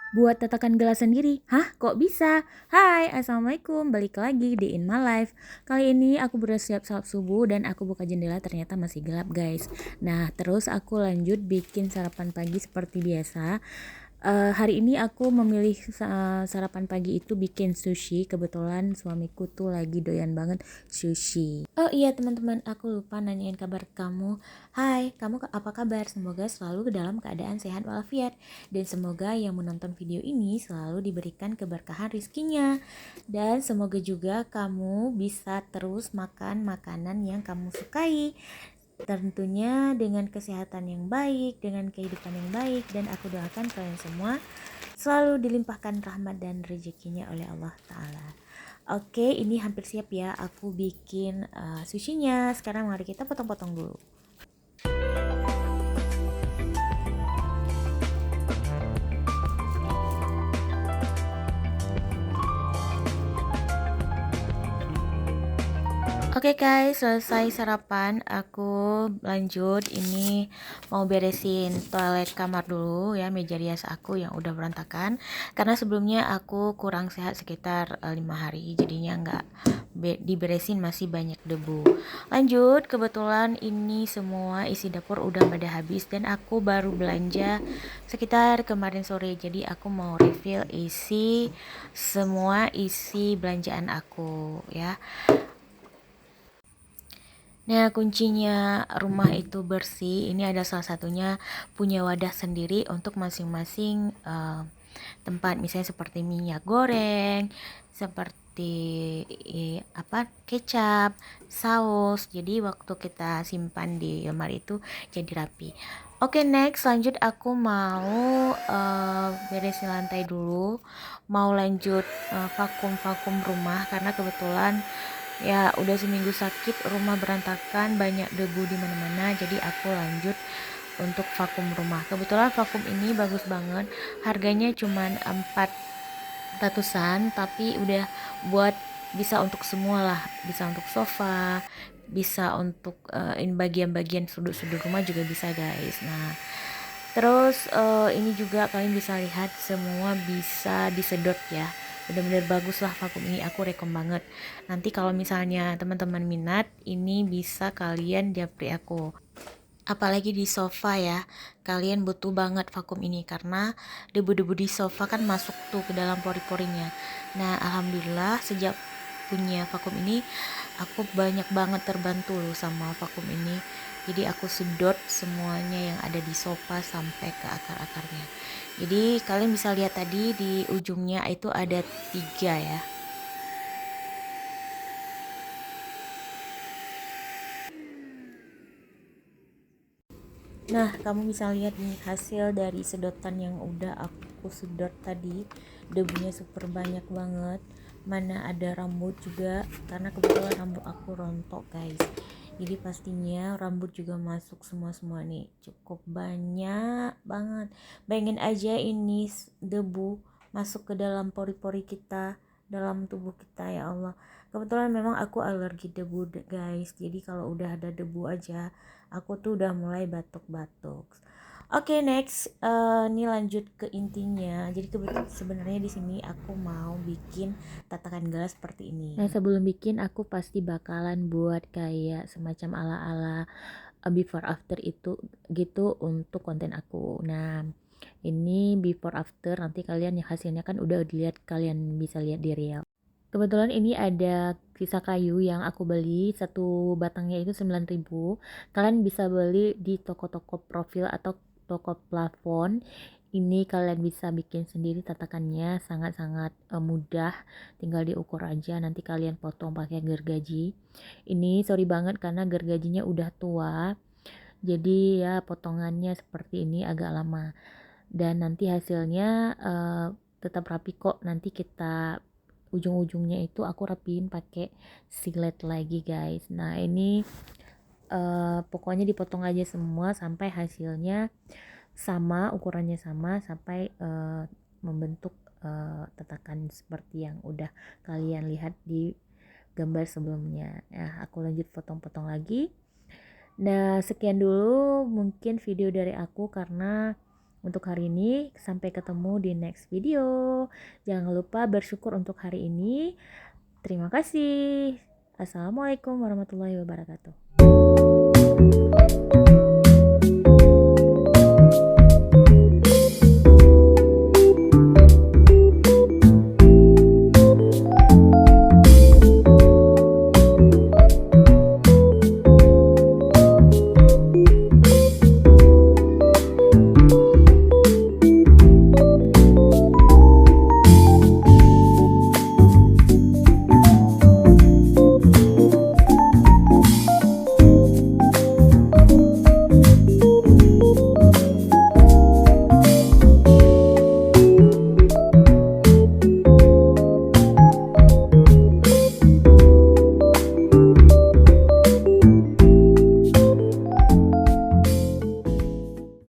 Buat tatakan gelas sendiri? Hah? Kok bisa? Hai, Assalamualaikum. Balik lagi di In My Life. Kali ini aku bersiap salat subuh dan aku buka jendela ternyata masih gelap guys. Nah, terus aku lanjut bikin sarapan pagi seperti biasa. Hari ini aku memilih sarapan pagi itu bikin sushi. Kebetulan suamiku tuh lagi doyan banget sushi. Oh iya teman-teman, aku lupa nanyain kabar kamu. Hai, kamu apa kabar? Semoga selalu dalam keadaan sehat walafiat. Dan semoga yang menonton video ini selalu diberikan keberkahan rizkinya. Dan semoga juga kamu bisa terus makan makanan yang kamu sukai. Tentunya dengan kesehatan yang baik, dengan kehidupan yang baik, dan aku doakan kalian semua selalu dilimpahkan rahmat dan rezekinya oleh Allah Ta'ala. Oke, ini hampir siap ya. Aku bikin sushinya. Sekarang mari kita potong-potong dulu. Oke guys, selesai sarapan. Aku lanjut ini mau beresin toilet kamar dulu ya, meja rias aku yang udah berantakan. Karena sebelumnya aku kurang sehat sekitar 5 hari, jadinya nggak diberesin, masih banyak debu. Lanjut, kebetulan ini semua isi dapur udah pada habis dan aku baru belanja sekitar kemarin sore. Jadi aku mau refill semua isi belanjaan aku ya. Nah, kuncinya rumah itu bersih. Ini ada salah satunya punya wadah sendiri untuk masing-masing tempat. Misalnya seperti minyak goreng, seperti kecap, saus. Jadi waktu kita simpan di lemari itu jadi rapi. Oke, next lanjut aku mau beresin lantai dulu. Mau lanjut vakum-vakum rumah karena kebetulan ya udah seminggu sakit, rumah berantakan, banyak debu di mana-mana, jadi aku lanjut untuk vakum rumah. Kebetulan vakum ini bagus banget, harganya cuman 400-an, tapi udah buat bisa untuk semua lah, bisa untuk sofa, bisa untuk bagian-bagian sudut-sudut rumah juga bisa guys. Nah, terus ini juga kalian bisa lihat semua bisa disedot ya. Bener-bener bagus lah vakum ini, aku rekom banget. Nanti kalau misalnya teman-teman minat, ini bisa kalian japri aku. Apalagi di sofa ya, kalian butuh banget vakum ini karena debu-debu di sofa kan masuk tuh ke dalam pori-porinya. Nah, alhamdulillah sejak punya vakum ini aku banyak banget terbantu loh sama vakum ini. Jadi aku sedot semuanya yang ada di sofa sampai ke akar-akarnya. Jadi kalian bisa lihat tadi di ujungnya itu ada 3 ya. Nah, kamu bisa lihat nih hasil dari sedotan yang udah aku sedot tadi. Debunya super banyak banget. Mana ada rambut juga, karena kebetulan rambut aku rontok guys. Jadi pastinya rambut juga masuk semua-semua nih. Cukup banyak banget. Bayangin aja ini debu masuk ke dalam pori-pori kita, dalam tubuh kita, ya Allah. Kebetulan memang aku alergi debu guys. Jadi kalau udah ada debu aja aku tuh udah mulai batuk-batuk. Oke, next, ini lanjut ke intinya. Jadi kebetulan sebenarnya di sini aku mau bikin tatakan gelas seperti ini. Nah, sebelum bikin aku pasti bakalan buat kayak semacam ala-ala before after itu gitu untuk konten aku. Nah, ini before after, nanti kalian yang hasilnya kan udah dilihat, kalian bisa lihat di reel. Kebetulan ini ada sisa kayu yang aku beli, satu batangnya itu 9.000. Kalian bisa beli di toko-toko profil atau toko plafon. Ini kalian bisa bikin sendiri tatakannya, sangat-sangat mudah. Tinggal diukur aja, nanti kalian potong pakai gergaji. Ini sorry banget karena gergajinya udah tua. Jadi ya potongannya seperti ini agak lama. Dan nanti hasilnya tetap rapi kok. Nanti kita ujung-ujungnya itu aku rapiin pakai silet lagi guys. Nah, ini pokoknya dipotong aja semua sampai hasilnya sama, ukurannya sama, sampai membentuk tatakan seperti yang udah kalian lihat di gambar sebelumnya. Nah, aku lanjut potong-potong lagi. Nah, sekian dulu mungkin video dari aku karena Untuk hari ini, sampai ketemu di next video. Jangan lupa bersyukur untuk hari ini. Terima kasih. Assalamualaikum warahmatullahi wabarakatuh.